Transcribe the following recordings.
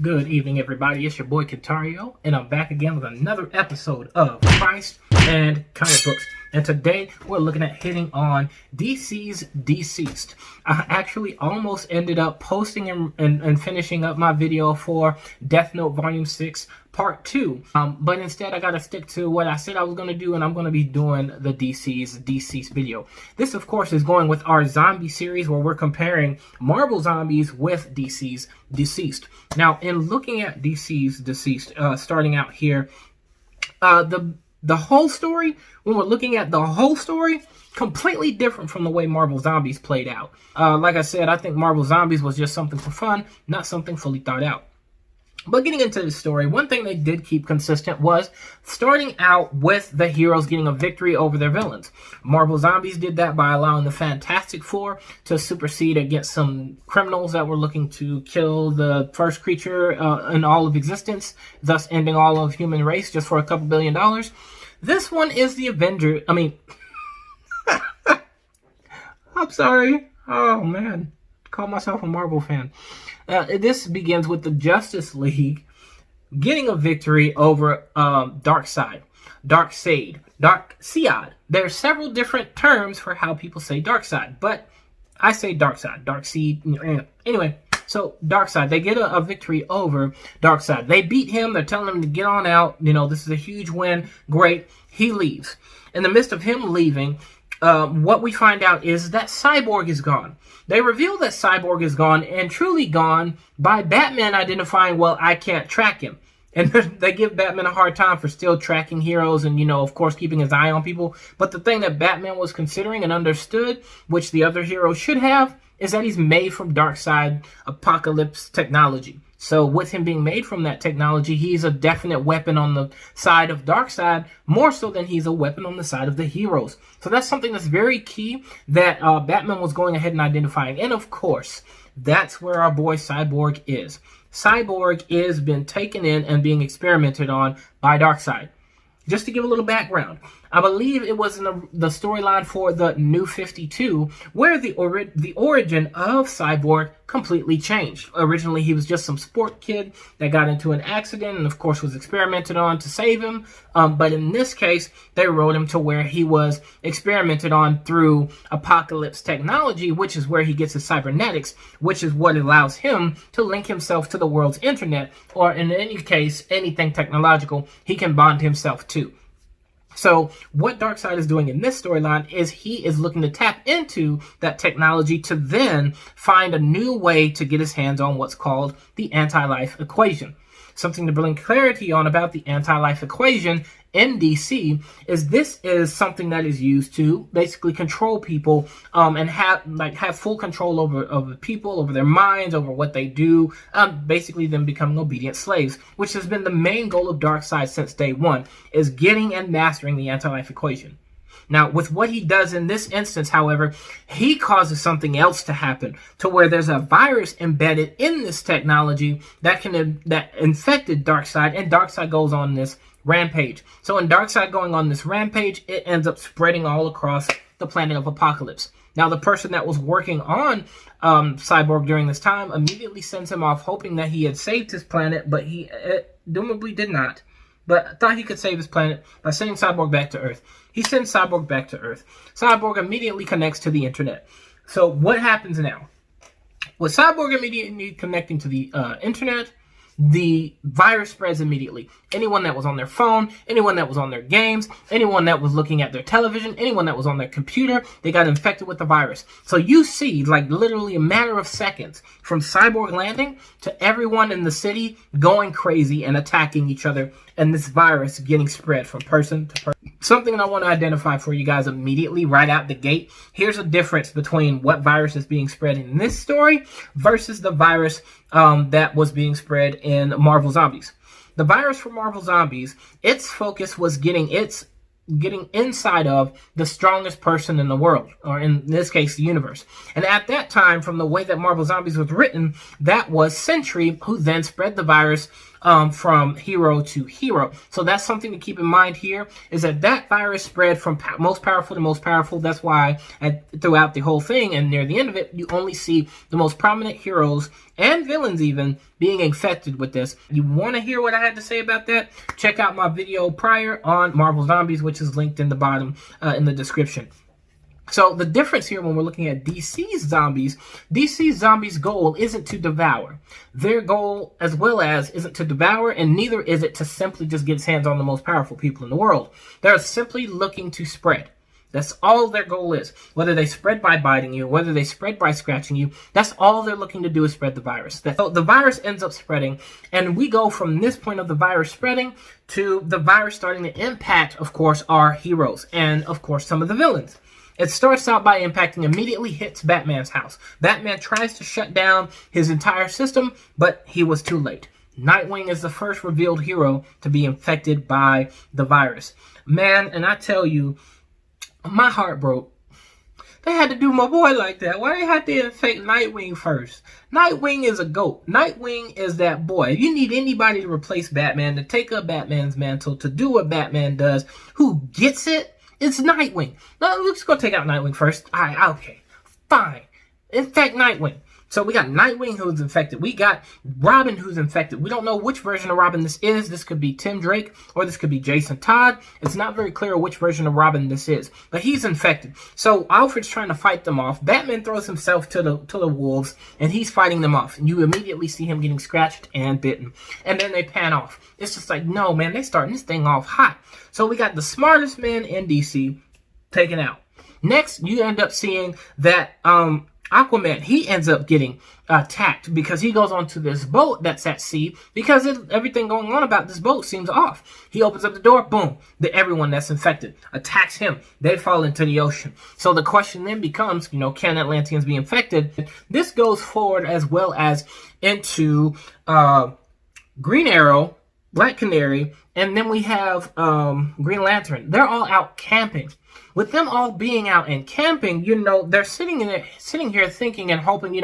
Good evening, everybody. It's your boy Kentario, and I'm back again with another episode of Christ and Comic Books. And today we're looking at hitting on DCeased-The I actually almost ended up posting and finishing up my video for Death Note Volume 6 Part 2. But instead I got to stick to what I said I was going to do, and I'm going to be doing the DCeased video. This, of course, is going with our zombie series where we're comparing Marvel Zombies with DCeased. Now, in looking at DCeased, starting out here, the whole story, when we're looking at the whole story, completely different from the way Marvel Zombies played out. Like I said, I think Marvel Zombies was just something for fun, not something fully thought out. But getting into the story, one thing they did keep consistent was starting out with the heroes getting a victory over their villains. Marvel Zombies did that by allowing the Fantastic Four to supersede against some criminals that were looking to kill the first creature in all of existence, thus ending all of human race just for a couple $2 billion. This one is the Avenger. I mean, I'm sorry. Oh, man. Call myself a Marvel fan. This begins with the Justice League getting a victory over Darkseid. There are several different terms for how people say Darkseid, but I say Darkseid. Darkseid. Anyway, so Darkseid, they get a victory over Darkseid. They beat him. They're telling him to get on out. You know, this is a huge win. Great. He leaves. In the midst of him leaving, what we find out is that Cyborg is gone. They reveal that Cyborg is gone, and truly gone, by Batman identifying, well, I can't track him. And they give Batman a hard time for still tracking heroes and, you know, of course, keeping his eye on people. But the thing that Batman was considering and understood, which the other heroes should have, is that he's made from Darkseid Apocalypse technology. So with him being made from that technology, he's a definite weapon on the side of Darkseid, more so than he's a weapon on the side of the heroes. So that's something that's very key that Batman was going ahead and identifying. And of course, that's where our boy Cyborg is. Cyborg is been taken in and being experimented on by Darkseid. Just to give a little background, I believe it was in the storyline for the New 52 where the origin of Cyborg completely changed. Originally, he was just some sport kid that got into an accident and, of course, was experimented on to save him. But in this case, they wrote him to where he was experimented on through Apocalypse technology, which is where he gets his cybernetics, which is what allows him to link himself to the world's internet, or in any case, anything technological he can bond himself to. So what Darkseid is doing in this storyline is he is looking to tap into that technology to then find a new way to get his hands on what's called the anti-life equation. Something to bring clarity on about the anti-life equation in DC is this is something that is used to basically control people and have full control over people, over their minds, over what they do, basically them becoming obedient slaves, which has been the main goal of Darkseid since day one, is getting and mastering the anti-life equation. Now, with what he does in this instance, however, he causes something else to happen, to where there's a virus embedded in this technology that infected Darkseid, and Darkseid goes on this rampage. So in Darkseid going on this rampage, it ends up spreading all across the planet of Apocalypse. Now, the person that was working on Cyborg during this time immediately sends him off, hoping that he had saved his planet, but he doomably did not. But thought he could save his planet by sending Cyborg back to Earth. He sends Cyborg back to Earth. Cyborg immediately connects to the internet. So what happens now? With Cyborg immediately connecting to the internet, the virus spreads immediately. Anyone that was on their phone, anyone that was on their games, anyone that was looking at their television, anyone that was on their computer, they got infected with the virus. So you see, like literally a matter of seconds, from Cyborg landing to everyone in the city going crazy and attacking each other, and this virus getting spread from person to person. Something I want to identify for you guys immediately right out the gate. Here's a difference between what virus is being spread in this story versus the virus that was being spread in Marvel Zombies. The virus for Marvel Zombies, its focus was getting inside of the strongest person in the world, or in this case, the universe. And at that time, from the way that Marvel Zombies was written, that was Sentry, who then spread the virus from hero to hero. So that's something to keep in mind here, is that virus spread from most powerful to most powerful. That's why throughout the whole thing and near the end of it, you only see the most prominent heroes and villains even being infected with this. You want to hear what I had to say about that? Check out my video prior on Marvel Zombies, which is linked in the bottom in the description. So the difference here when we're looking at DCeased zombies, DCeased zombies' goal isn't to devour. Their goal as well as isn't to devour, and neither is it to simply just get its hands on the most powerful people in the world. They're simply looking to spread. That's all their goal is. Whether they spread by biting you, whether they spread by scratching you, that's all they're looking to do is spread the virus. So the virus ends up spreading, and we go from this point of the virus spreading to the virus starting to impact, of course, our heroes and, of course, some of the villains. It starts out by impacting, immediately hits Batman's house. Batman tries to shut down his entire system, but he was too late. Nightwing is the first revealed hero to be infected by the virus. Man, and I tell you, my heart broke. They had to do my boy like that. Why they had to infect Nightwing first? Nightwing is a GOAT. Nightwing is that boy. If you need anybody to replace Batman, to take up Batman's mantle, to do what Batman does, who gets it, it's Nightwing. No, let's go take out Nightwing first. All right, okay, fine. Infect Nightwing. So we got Nightwing who's infected. We got Robin who's infected. We don't know which version of Robin this is. This could be Tim Drake or this could be Jason Todd. It's not very clear which version of Robin this is, but he's infected. So Alfred's trying to fight them off. Batman throws himself to the wolves, and he's fighting them off. And you immediately see him getting scratched and bitten. And then they pan off. It's just like, no, man, they starting this thing off hot. So we got the smartest man in DC taken out. Next, you end up seeing that Aquaman, he ends up getting attacked because he goes onto this boat that's at sea because everything going on about this boat seems off. He opens up the door, boom, everyone that's infected attacks him. They fall into the ocean. So the question then becomes, can Atlanteans be infected? This goes forward as well as into Green Arrow, Black Canary, and then we have Green Lantern. They're all out camping. With them all being out and camping, they're sitting here thinking and hoping,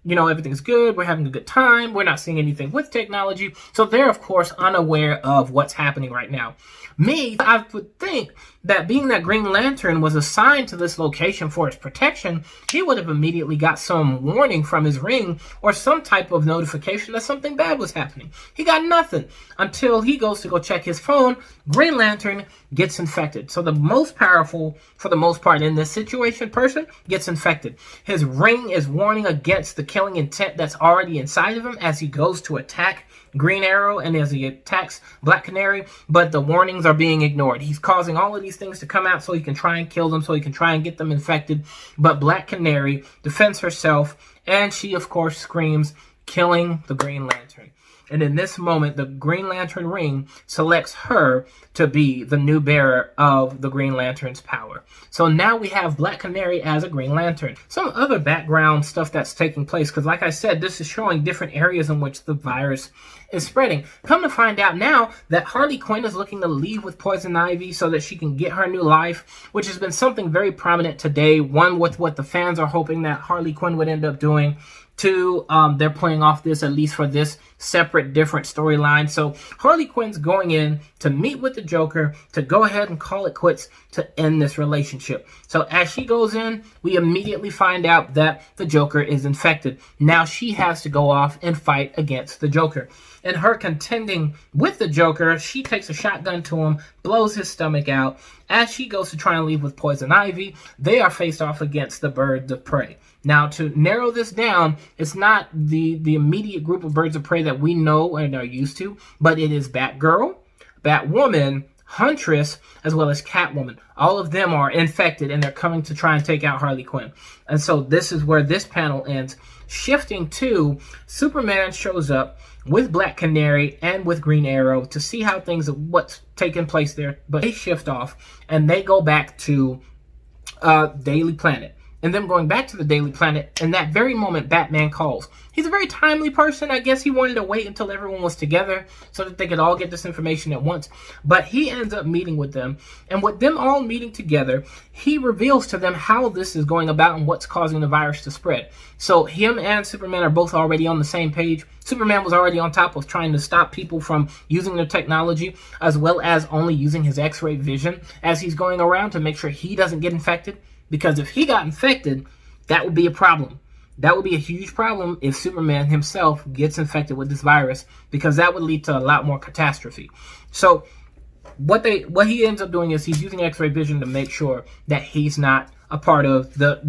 everything's good. We're having a good time. We're not seeing anything with technology. So they're, of course, unaware of what's happening right now. I would think that being that Green Lantern was assigned to this location for its protection, he would have immediately got some warning from his ring or some type of notification that something bad was happening. He got nothing until he goes to go check his phone. Green Lantern gets infected. So the most powerful, for the most part in this situation, person gets infected. His ring is warning against the killing intent that's already inside of him as he goes to attack Green Arrow and as he attacks Black Canary, but the warnings are being ignored. He's causing all of these things to come out so he can try and kill them, so he can try and get them infected, but Black Canary defends herself, and she, of course, screams, killing the Green Lantern. And in this moment, the Green Lantern ring selects her to be the new bearer of the Green Lantern's power. So now we have Black Canary as a Green Lantern. Some other background stuff that's taking place, because like I said, this is showing different areas in which the virus is spreading. Come to find out now that Harley Quinn is looking to leave with Poison Ivy so that she can get her new life, which has been something very prominent today. One, with what the fans are hoping that Harley Quinn would end up doing. Two, they're playing off this, at least for this separate, different storyline. So Harley Quinn's going in to meet with the Joker to go ahead and call it quits to end this relationship. So as she goes in, we immediately find out that the Joker is infected. Now she has to go off and fight against the Joker. And her contending with the Joker, she takes a shotgun to him, blows his stomach out. As she goes to try and leave with Poison Ivy, they are faced off against the Birds of Prey. Now, to narrow this down, it's not the immediate group of Birds of Prey that we know and are used to, but it is Batgirl, Batwoman, Huntress, as well as Catwoman. All of them are infected, and they're coming to try and take out Harley Quinn. And so this is where this panel ends. Shifting to Superman shows up with Black Canary and with Green Arrow to see how what's taking place there. But they shift off, and they go back to Daily Planet. and them going back to the Daily Planet. In that very moment, Batman calls. He's a very timely person. I guess he wanted to wait until everyone was together so that they could all get this information at once. But he ends up meeting with them. And with them all meeting together, he reveals to them how this is going about and what's causing the virus to spread. So him and Superman are both already on the same page. Superman was already on top of trying to stop people from using their technology, as well as only using his X-ray vision as he's going around to make sure he doesn't get infected. Because if he got infected, that would be a problem. That would be a huge problem if Superman himself gets infected with this virus, because that would lead to a lot more catastrophe. So what he ends up doing is he's using X-ray vision to make sure that he's not a part of the,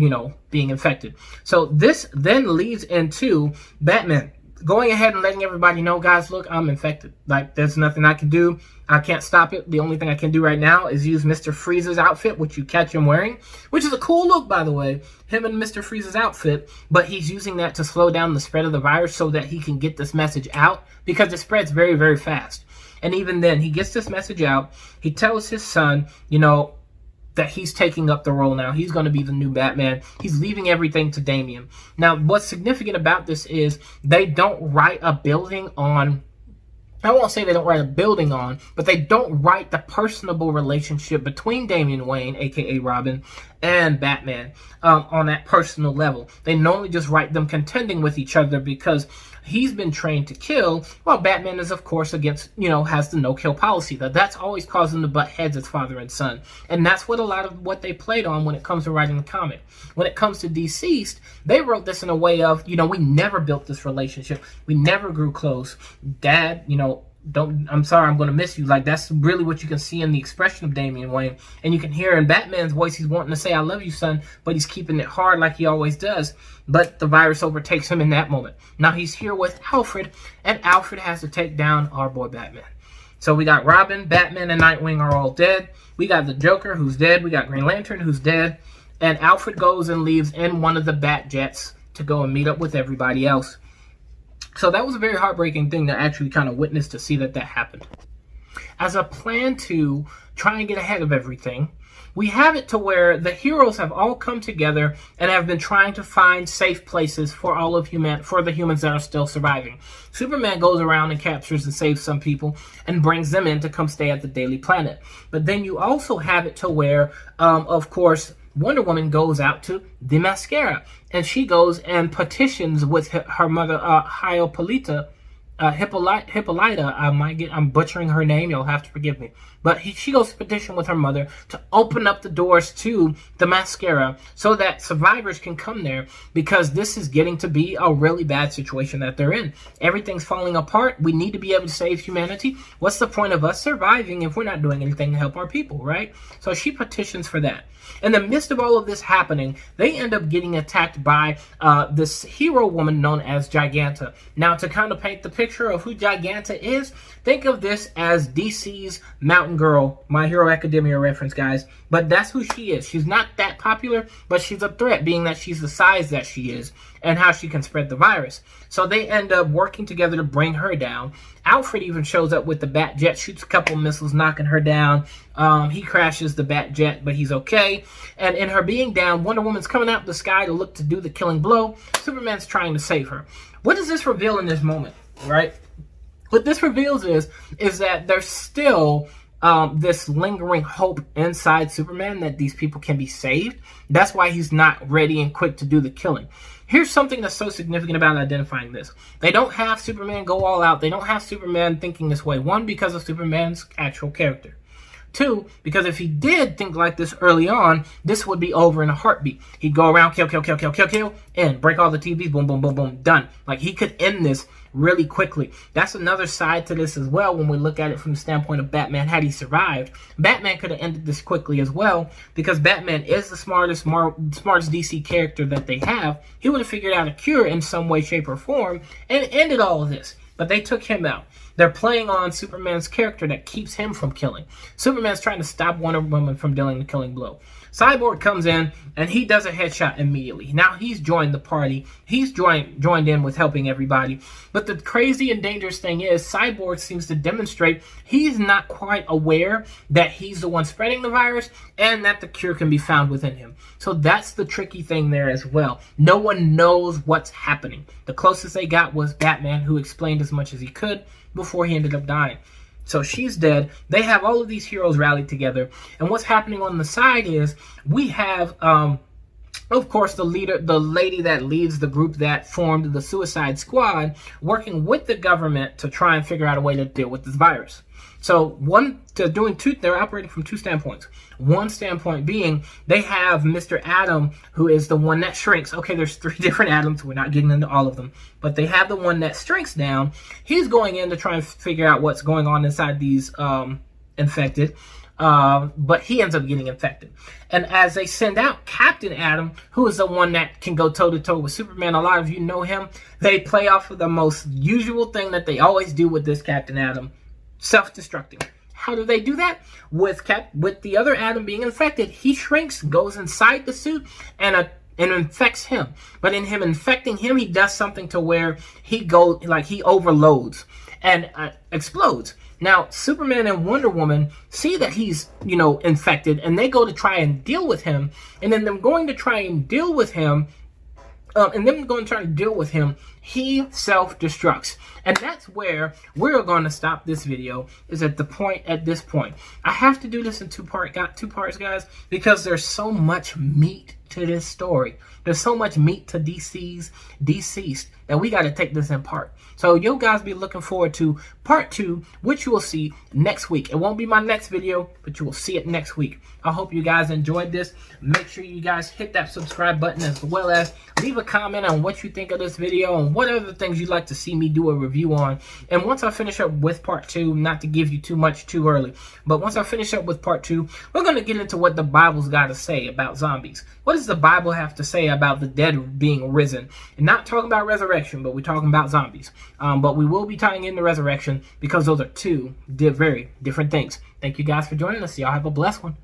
being infected. So this then leads into Batman going ahead and letting everybody know, guys, look, I'm infected. Like, there's nothing I can do. I can't stop it. The only thing I can do right now is use Mr. Freeze's outfit, which you catch him wearing, which is a cool look, by the way, him in Mr. Freeze's outfit, but he's using that to slow down the spread of the virus so that he can get this message out, because it spreads very, very fast. And even then, he gets this message out. He tells his son, that he's taking up the role now. He's going to be the new Batman. He's leaving everything to Damian. Now, what's significant about this is they don't write a building on, I won't say they don't write a building on, but they don't write the personable relationship between Damian Wayne, a.k.a. Robin, and Batman on that personal level. They normally just write them contending with each other because he's been trained to kill, while Batman is, of course, against, has the no-kill policy. That's always caused them to butt heads as father and son. And that's what a lot of what they played on when it comes to writing the comic. When it comes to DCeased, they wrote this in a way of, we never built this relationship. We never grew close. Dad, I'm sorry, I'm going to miss you. Like, that's really what you can see in the expression of Damian Wayne. And you can hear in Batman's voice, he's wanting to say, I love you, son, but he's keeping it hard like he always does. But the virus overtakes him in that moment. Now he's here with Alfred, and Alfred has to take down our boy Batman. So we got Robin, Batman, and Nightwing are all dead. We got the Joker, who's dead. We got Green Lantern, who's dead. And Alfred goes and leaves in one of the Bat Jets to go and meet up with everybody else. So that was a very heartbreaking thing to actually kind of witness, to see that happened. As a plan to try and get ahead of everything, we have it to where the heroes have all come together and have been trying to find safe places for for the humans that are still surviving. Superman goes around and captures and saves some people and brings them in to come stay at the Daily Planet. But then you also have it to where, of course, Wonder Woman goes out to the Mascara, and she goes and petitions with her mother, Hippolyta. I'm butchering her name. You'll have to forgive me. But she goes to petition with her mother to open up the doors to the Mascara so that survivors can come there, because this is getting to be a really bad situation that they're in. Everything's falling apart. We need to be able to save humanity. What's the point of us surviving if we're not doing anything to help our people, right? So she petitions for that. In the midst of all of this happening, they end up getting attacked by this hero woman known as Giganta. Now, to kind of paint the picture of who Giganta is, think of this as DC's Mountain Girl, My Hero Academia reference, guys. But that's who she is. She's not that popular, but she's a threat, being that she's the size that she is and how she can spread the virus. So they end up working together to bring her down. Alfred even shows up with the Bat Jet, shoots a couple missiles, knocking her down. He crashes the Bat Jet, but he's okay. And in her being down, Wonder Woman's coming out of the sky to look to do the killing blow. Superman's trying to save her. What does this reveal in this moment, right? What this reveals is that there's still this lingering hope inside Superman that these people can be saved. That's why he's not ready and quick to do the killing. Here's something that's so significant about identifying this. They don't have Superman go all out. They don't have Superman thinking this way. One, because of Superman's actual character. Two, because if he did think like this early on, this would be over in a heartbeat. He'd go around, kill, and break all the TVs, boom, boom, boom, boom, done. Like, he could end this really quickly. That's another side to this as well when we look at it from the standpoint of Batman. Had he survived, Batman could have ended this quickly as well, because Batman is the smartest DC character that they have. He would have figured out a cure in some way, shape, or form and ended all of this. But they took him out. They're playing on Superman's character that keeps him from killing. Superman's trying to stop Wonder Woman from dealing the killing blow. Cyborg comes in and he does a headshot immediately. Now he's joined the party. He's joined in with helping everybody. But the crazy and dangerous thing is Cyborg seems to demonstrate he's not quite aware that he's the one spreading the virus and that the cure can be found within him. So that's the tricky thing there as well. No one knows what's happening. The closest they got was Batman, who explained as much as he could before he ended up dying. So she's dead. They have all of these heroes rallied together. And what's happening on the side is we have, of course, the lady that leads the group that formed the Suicide Squad, working with the government to try and figure out a way to deal with this virus. So they're operating from two standpoints. One standpoint being they have Mr. Atom, who is the one that shrinks. Okay, there's 3 different Atoms. We're not getting into all of them. But they have the one that shrinks down. He's going in to try and figure out what's going on inside these infected. But he ends up getting infected. And as they send out Captain Atom, who is the one that can go toe-to-toe with Superman, a lot of you know him, they play off of the most usual thing that they always do with this Captain Atom, self-destructing. How do they do that? With the other Atom being infected, he shrinks, goes inside the suit, and infects him. But in him infecting him, he does something to where he overloads and explodes. Now, Superman and Wonder Woman see that he's, infected, and they go to try and deal with him. And then them going to try and deal with him, he self-destructs. And that's where we're going to stop this video, is at this point. I have to do this in two parts, guys, because there's so much meat to this story. There's so much meat to DCeased, that we got to take this in part. So you guys be looking forward to part 2, which you will see next week. It won't be my next video, but you will see it next week. I hope you guys enjoyed this. Make sure you guys hit that subscribe button, as well as leave a comment on what you think of this video and what other things you'd like to see me do a review on. And once I finish up with part 2, not to give you too much too early, but once I finish up with part 2, we're going to get into what the Bible's got to say about zombies. What does the Bible have to say about the dead being risen? And not talking about resurrection, but we're talking about zombies. But we will be tying in the resurrection, because those are two very different things. Thank you guys for joining us. Y'all have a blessed one.